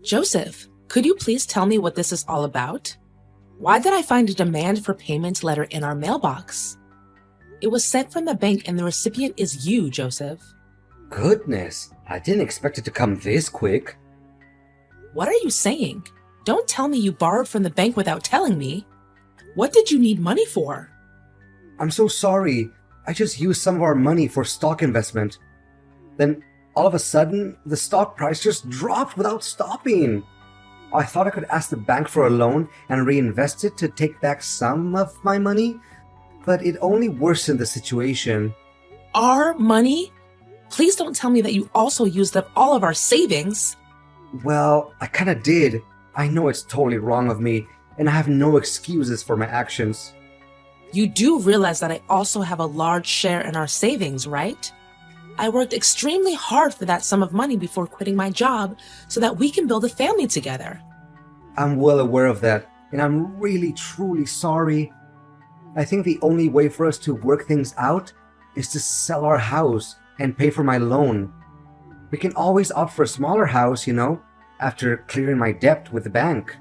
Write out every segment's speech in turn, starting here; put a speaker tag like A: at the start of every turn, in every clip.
A: Joseph, could you please tell me what this is all about? Why did I find a demand for payment letter in our mailbox? It was sent from the bank and the recipient is you, Joseph.
B: Goodness, I didn't expect it to come this quick.
A: What are you saying? Don't tell me you borrowed from the bank without telling me. What did you need money for?
B: I'm so sorry. I just used some of our money for stock investment. Then, all of a sudden, the stock price just dropped without stopping. I thought I could ask the bank for a loan and reinvest it to take back some of my money, but it only worsened the situation.
A: Our money? Please don't tell me that you also used up all of our savings.
B: Well, I kinda did. I know it's totally wrong of me, and I have no excuses for my actions.
A: You do realize that I also have a large share in our savings, right? I worked extremely hard for that sum of money before quitting my job so that we can build a family together.
B: I'm well aware of that, and I'm really truly sorry. I think the only way for us to work things out is to sell our house and pay for my loan. We can always opt for a smaller house, after clearing my debt with the bank.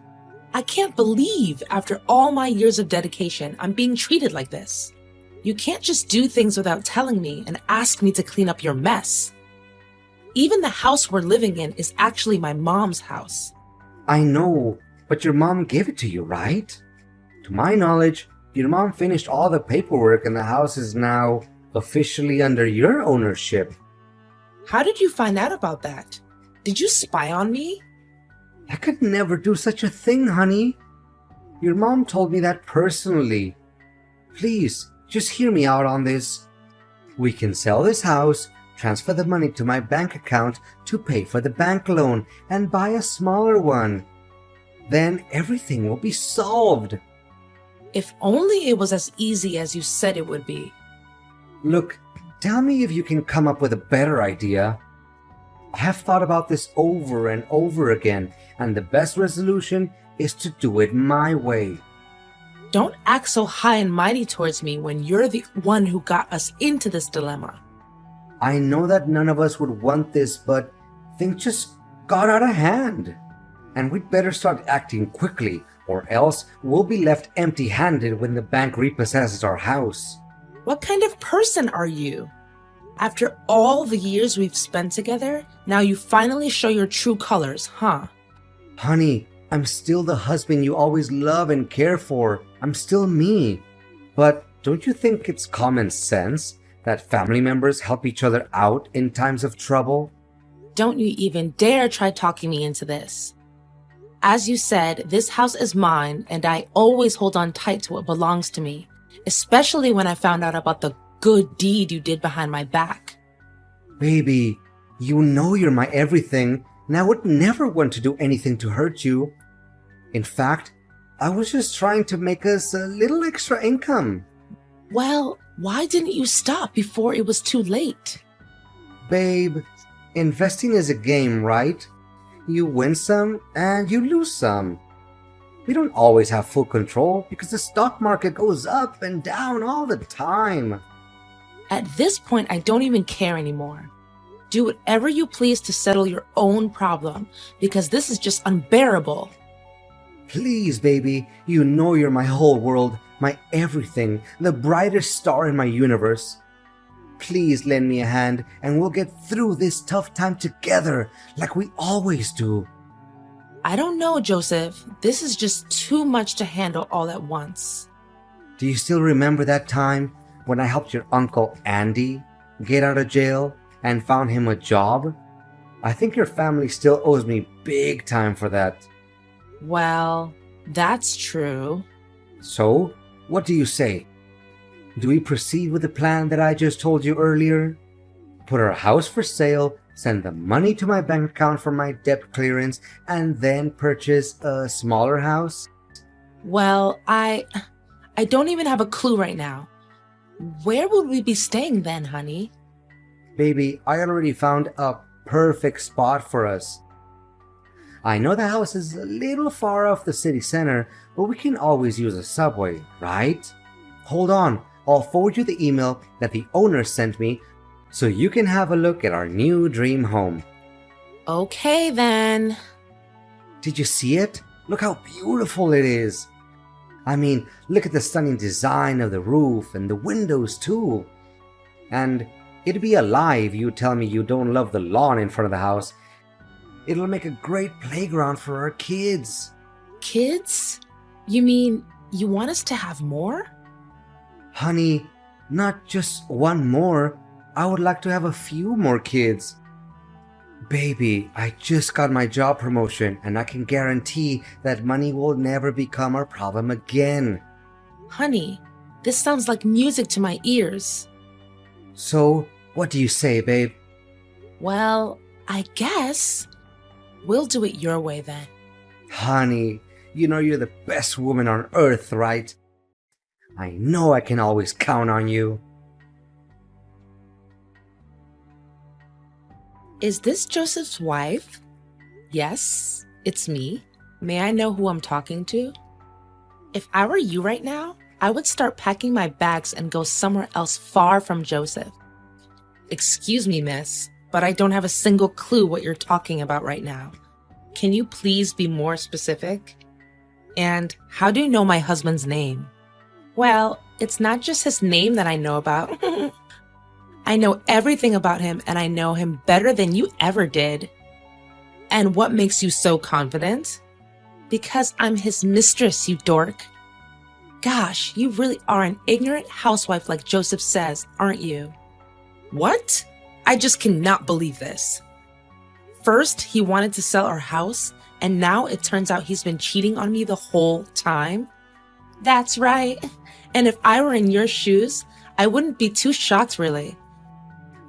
A: I can't believe after all my years of dedication, I'm being treated like this. You can't just do things without telling me and ask me to clean up your mess. Even the house we're living in is actually my mom's house.
B: I know, but your mom gave it to you, right? To my knowledge, your mom finished all the paperwork and the house is now officially under your ownership.
A: How did you find out about that? Did you spy on me?
B: I could never do such a thing, honey. Your mom told me that personally. Please, just hear me out on this. We can sell this house, transfer the money to my bank account to pay for the bank loan, and buy a smaller one. Then everything will be solved.
A: If only it was as easy as you said it would be.
B: Look, tell me if you can come up with a better idea. I have thought about this over and over again, and the best resolution is to do it my way.
A: Don't act so high and mighty towards me when you're the one who got us into this dilemma.
B: I know that none of us would want this, but things just got out of hand. And we'd better start acting quickly, or else we'll be left empty-handed when the bank repossesses our house.
A: What kind of person are you? After all the years we've spent together, now you finally show your true colors, huh?
B: Honey, I'm still the husband you always love and care for. I'm still me. But don't you think it's common sense that family members help each other out in times of trouble?
A: Don't you even dare try talking me into this. As you said, this house is mine, and I always hold on tight to what belongs to me, especially when I found out about the good deed you did behind my back.
B: Baby, you know you're my everything, and I would never want to do anything to hurt you. In fact, I was just trying to make us a little extra income.
A: Well, why didn't you stop before it was too late?
B: Babe, investing is a game, right? You win some and you lose some. We don't always have full control because the stock market goes up and down all the time.
A: At this point, I don't even care anymore. Do whatever you please to settle your own problem, because this is just unbearable.
B: Please, baby, you know you're my whole world, my everything, the brightest star in my universe. Please lend me a hand and we'll get through this tough time together like we always do.
A: I don't know, Joseph. This is just too much to handle all at once.
B: Do you still remember that time when I helped your uncle Andy get out of jail and found him a job? I think your family still owes me big time for that.
A: Well, that's true.
B: So, what do you say? Do we proceed with the plan that I just told you earlier? Put our house for sale, send the money to my bank account for my debt clearance, and then purchase a smaller house?
A: Well, I don't even have a clue right now. Where would we be staying then, honey?
B: Baby, I already found a perfect spot for us. I know the house is a little far off the city center, but we can always use a subway, right? Hold on, I'll forward you the email that the owner sent me so you can have a look at our new dream home.
A: Okay then.
B: Did you see it? Look how beautiful it is. I mean, look at the stunning design of the roof and the windows too. And it'd be a lie if you tell me you don't love the lawn in front of the house. It'll make a great playground for our kids.
A: Kids? You mean you want us to have more?
B: Honey, not just one more. I would like to have a few more kids. Baby, I just got my job promotion and I can guarantee that money will never become our problem again.
A: Honey, this sounds like music to my ears.
B: So, what do you say, babe?
A: Well, I guess we'll do it your way then.
B: Honey, you know you're the best woman on earth, right? I know I can always count on you.
A: Is this Joseph's wife? Yes, it's me. May I know who I'm talking to? If I were you right now, I would start packing my bags and go somewhere else far from Joseph. Excuse me, miss, but I don't have a single clue what you're talking about right now. Can you please be more specific? And how do you know my husband's name? Well, it's not just his name that I know about. I know everything about him and I know him better than you ever did. And what makes you so confident? Because I'm his mistress, you dork. Gosh, you really are an ignorant housewife like Joseph says, aren't you? What? I just cannot believe this. First, he wanted to sell our house, and now it turns out he's been cheating on me the whole time? That's right. And if I were in your shoes, I wouldn't be too shocked, really.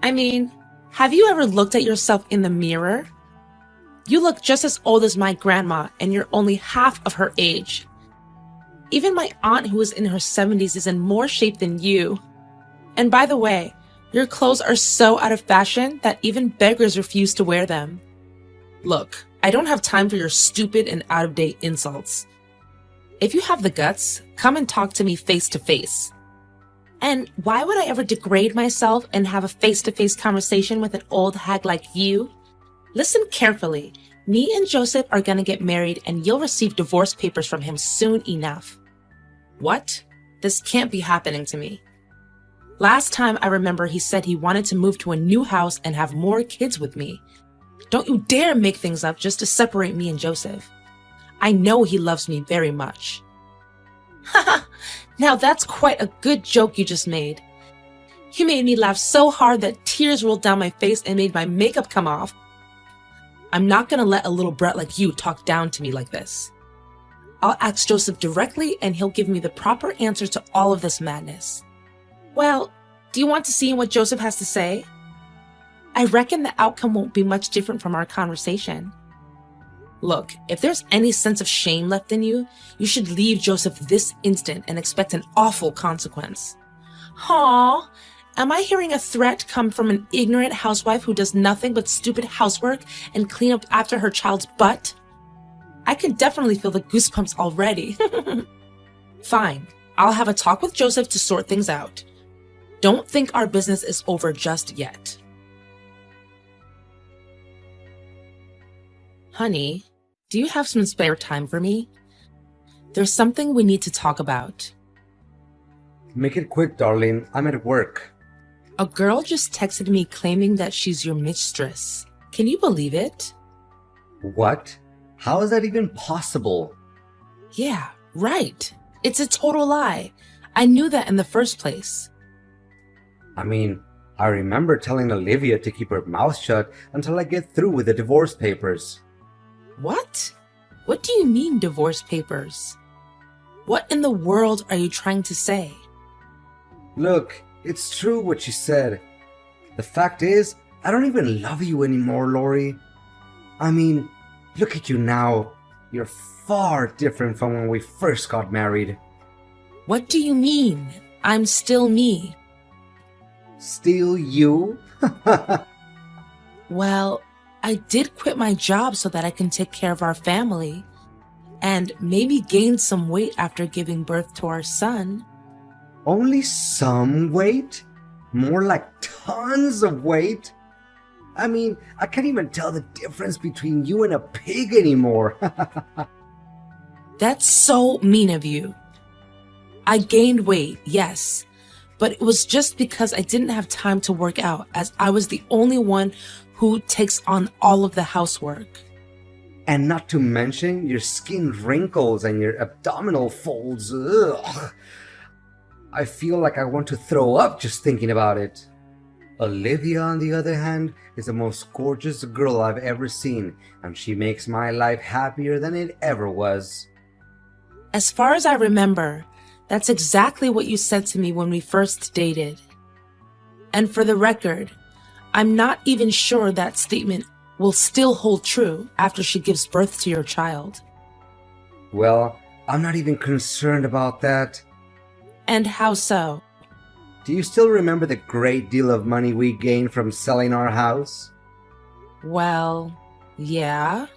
A: I mean, have you ever looked at yourself in the mirror? You look just as old as my grandma, and you're only half of her age. Even my aunt, who is in her 70s, is in more shape than you. And by the way, your clothes are so out of fashion that even beggars refuse to wear them. Look, I don't have time for your stupid and out-of-date insults. If you have the guts, come and talk to me face to face. And why would I ever degrade myself and have a face-to-face conversation with an old hag like you? Listen carefully. Me and Joseph are gonna get married and you'll receive divorce papers from him soon enough. What? This can't be happening to me. Last time I remember he said he wanted to move to a new house and have more kids with me. Don't you dare make things up just to separate me and Joseph. I know he loves me very much. Haha, now that's quite a good joke you just made. You made me laugh so hard that tears rolled down my face and made my makeup come off. I'm not gonna let a little brat like you talk down to me like this. I'll ask Joseph directly and he'll give me the proper answer to all of this madness. Well, do you want to see what Joseph has to say? I reckon the outcome won't be much different from our conversation. Look, if there's any sense of shame left in you, you should leave Joseph this instant and expect an awful consequence. Aw, am I hearing a threat come from an ignorant housewife who does nothing but stupid housework and clean up after her child's butt? I can definitely feel the goosebumps already. Fine, I'll have a talk with Joseph to sort things out. Don't think our business is over just yet. Honey, do you have some spare time for me? There's something we need to talk about.
B: Make it quick, darling. I'm at work.
A: A girl just texted me claiming that she's your mistress. Can you believe it?
B: What? How is that even possible?
A: Yeah, right. It's a total lie. I knew that in the first place.
B: I mean, I remember telling Olivia to keep her mouth shut until I get through with the divorce papers.
A: What? What do you mean, divorce papers? What in the world are you trying to say?
B: Look, it's true what she said. The fact is, I don't even love you anymore, Lori. I mean, look at you now. You're far different from when we first got married.
A: What do you mean? I'm still me.
B: Still you?
A: Well, I did quit my job so that I can take care of our family and maybe gain some weight after giving birth to our son.
B: Only some weight? More like tons of weight? I mean, I can't even tell the difference between you and a pig anymore.
A: That's so mean of you. I gained weight, yes, but it was just because I didn't have time to work out, as I was the only one who takes on all of the housework.
B: And not to mention your skin wrinkles and your abdominal folds. Ugh. I feel like I want to throw up just thinking about it. Olivia, on the other hand, is the most gorgeous girl I've ever seen, and she makes my life happier than it ever was.
A: As far as I remember, that's exactly what you said to me when we first dated. And for the record, I'm not even sure that statement will still hold true after she gives birth to your child.
B: Well, I'm not even concerned about that.
A: And how so?
B: Do you still remember the great deal of money we gained from selling our house?
A: Well, yeah.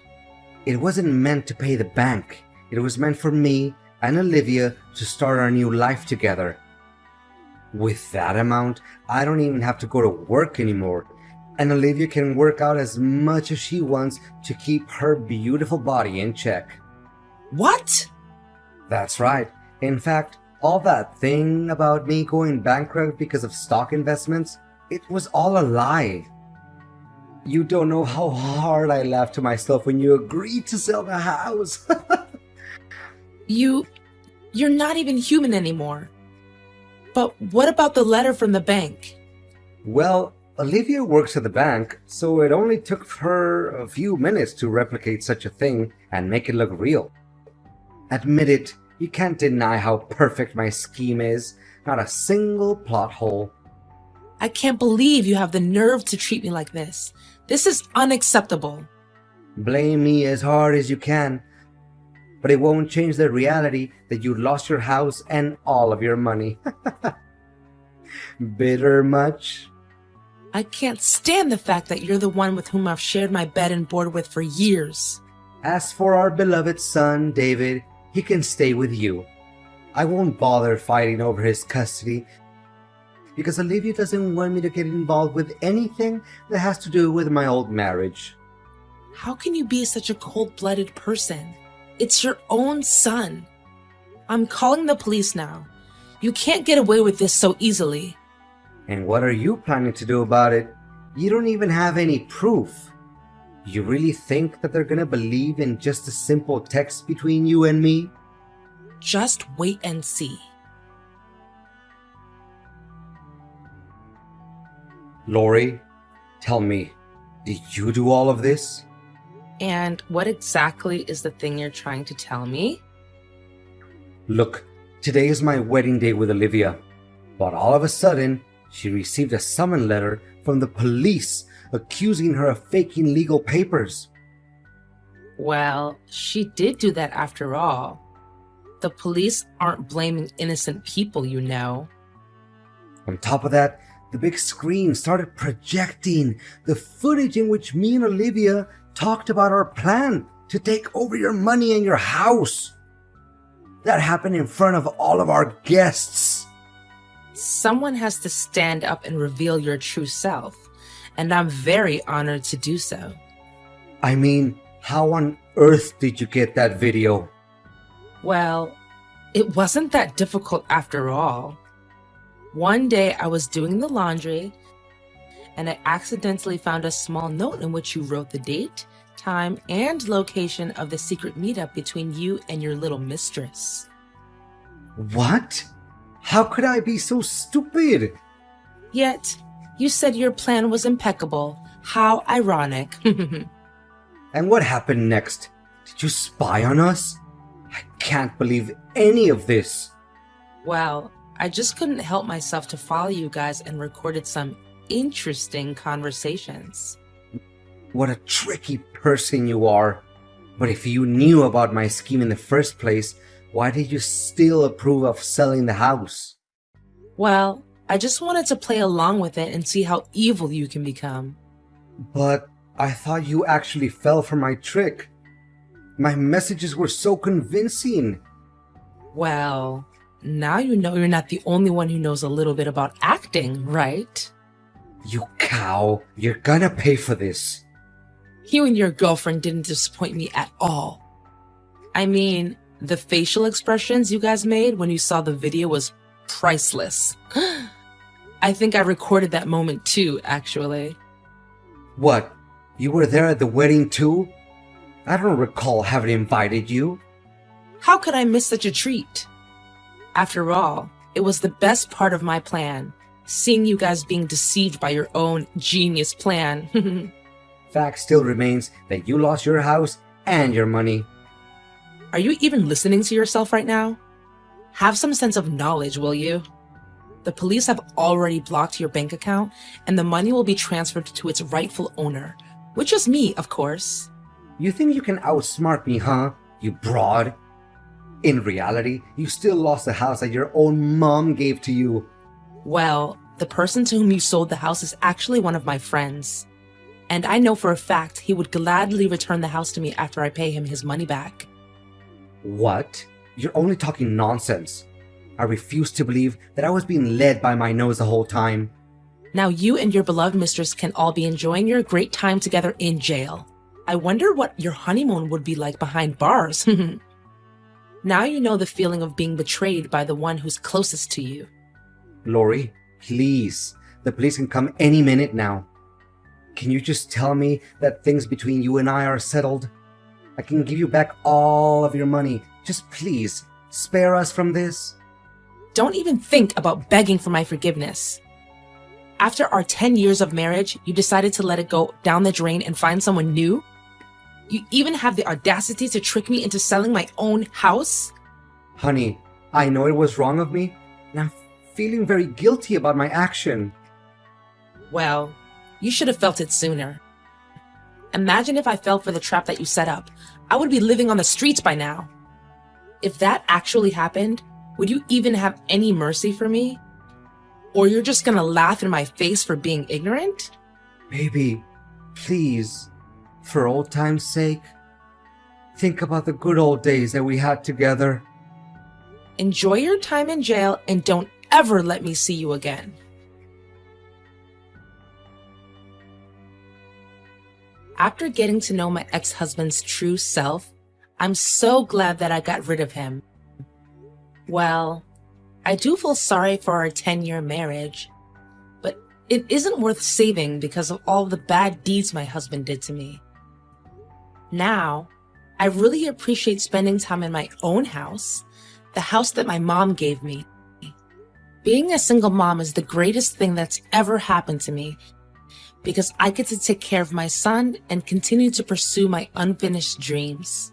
B: It wasn't meant to pay the bank. It was meant for me and Olivia to start our new life together. With that amount, I don't even have to go to work anymore, and Olivia can work out as much as she wants to keep her beautiful body in check.
A: What?
B: That's right. In fact, all that thing about me going bankrupt because of stock investments, it was all a lie. You don't know how hard I laughed to myself when you agreed to sell the house.
A: You're not even human anymore. But what about the letter from the bank?
B: Well, Olivia works at the bank, so it only took her a few minutes to replicate such a thing and make it look real. Admit it, you can't deny how perfect my scheme is. Not a single plot hole.
A: I can't believe you have the nerve to treat me like this. This is unacceptable.
B: Blame me as hard as you can, but it won't change the reality that you lost your house and all of your money. Bitter much?
A: I can't stand the fact that you're the one with whom I've shared my bed and board with for years.
B: As for our beloved son, David, he can stay with you. I won't bother fighting over his custody because Olivia doesn't want me to get involved with anything that has to do with my old marriage.
A: How can you be such a cold-blooded person? It's your own son. I'm calling the police now. You can't get away with this so easily.
B: And what are you planning to do about it? You don't even have any proof. You really think that they're gonna believe in just a simple text between you and me?
A: Just wait and see.
B: Lori, tell me, did you do all of this?
A: And what exactly is the thing you're trying to tell me?
B: Look, today is my wedding day with Olivia, but all of a sudden, she received a summons letter from the police accusing her of faking legal papers.
A: Well, she did do that after all. The police aren't blaming innocent people, you know.
B: On top of that, the big screen started projecting the footage in which me and Olivia talked about our plan to take over your money and your house. That happened in front of all of our guests.
A: Someone has to stand up and reveal your true self, and I'm very honored to do so.
B: I mean, how on earth did you get that video?
A: Well, it wasn't that difficult after all. One day I was doing the laundry, and I accidentally found a small note in which you wrote the date, time, and location of the secret meetup between you and your little mistress.
B: What? How could I be so stupid?
A: Yet, you said your plan was impeccable. How ironic.
B: And what happened next? Did you spy on us? I can't believe any of this.
A: Well, I just couldn't help myself to follow you guys and recorded some interesting conversations.
B: What a tricky person you are. But if you knew about my scheme in the first place, why did you still approve of selling the house?
A: Well, I just wanted to play along with it and see how evil you can become.
B: But I thought you actually fell for my trick. My messages were so convincing.
A: Well, now you know you're not the only one who knows a little bit about acting, right?
B: You cow, you're gonna pay for this.
A: You and your girlfriend didn't disappoint me at all. I mean, the facial expressions you guys made when you saw the video was priceless. I think I recorded that moment too, actually.
B: What? You were there at the wedding too? I don't recall having invited you.
A: How could I miss such a treat? After all, it was the best part of my plan, seeing you guys being deceived by your own genius plan.
B: Fact still remains that you lost your house and your money.
A: Are you even listening to yourself right now? Have some sense of knowledge, will you? The police have already blocked your bank account, and the money will be transferred to its rightful owner, which is me, of course.
B: You think you can outsmart me, huh? You broad. In reality, you still lost the house that your own mom gave to you.
A: Well, the person to whom you sold the house is actually one of my friends. And I know for a fact he would gladly return the house to me after I pay him his money back.
B: What? You're only talking nonsense. I refuse to believe that I was being led by my nose the whole time.
A: Now you and your beloved mistress can all be enjoying your great time together in jail. I wonder what your honeymoon would be like behind bars. Now you know the feeling of being betrayed by the one who's closest to you.
B: Lori, please. The police can come any minute now. Can you just tell me that things between you and I are settled? I can give you back all of your money. Just please, spare us from this.
A: Don't even think about begging for my forgiveness. After our 10 years of marriage, you decided to let it go down the drain and find someone new? You even have the audacity to trick me into selling my own house?
B: Honey, I know it was wrong of me, and I'm feeling very guilty about my action.
A: Well, you should have felt it sooner. Imagine if I fell for the trap that you set up. I would be living on the streets by now. If that actually happened, would you even have any mercy for me? Or you're just gonna laugh in my face for being ignorant?
B: Baby, please, for old time's sake, think about the good old days that we had together.
A: Enjoy your time in jail and don't ever let me see you again. After getting to know my ex-husband's true self, I'm so glad that I got rid of him. Well, I do feel sorry for our 10-year marriage, but it isn't worth saving because of all the bad deeds my husband did to me. Now, I really appreciate spending time in my own house, the house that my mom gave me. Being a single mom is the greatest thing that's ever happened to me because I get to take care of my son and continue to pursue my unfinished dreams.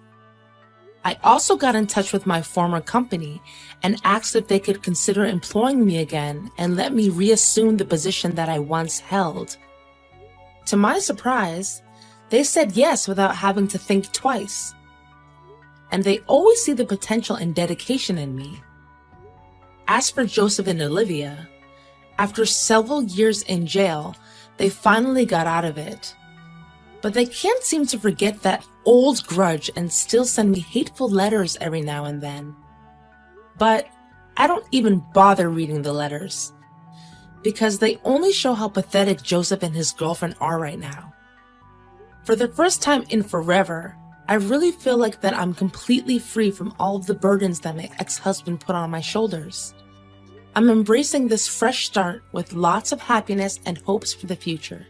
A: I also got in touch with my former company and asked if they could consider employing me again and let me reassume the position that I once held. To my surprise, they said yes without having to think twice. And they always see the potential and dedication in me. As for Joseph and Olivia, after several years in jail, they finally got out of it. But they can't seem to forget that old grudge and still send me hateful letters every now and then. But I don't even bother reading the letters, because they only show how pathetic Joseph and his girlfriend are right now. For the first time in forever, I really feel like that I'm completely free from all of the burdens that my ex-husband put on my shoulders. I'm embracing this fresh start with lots of happiness and hopes for the future.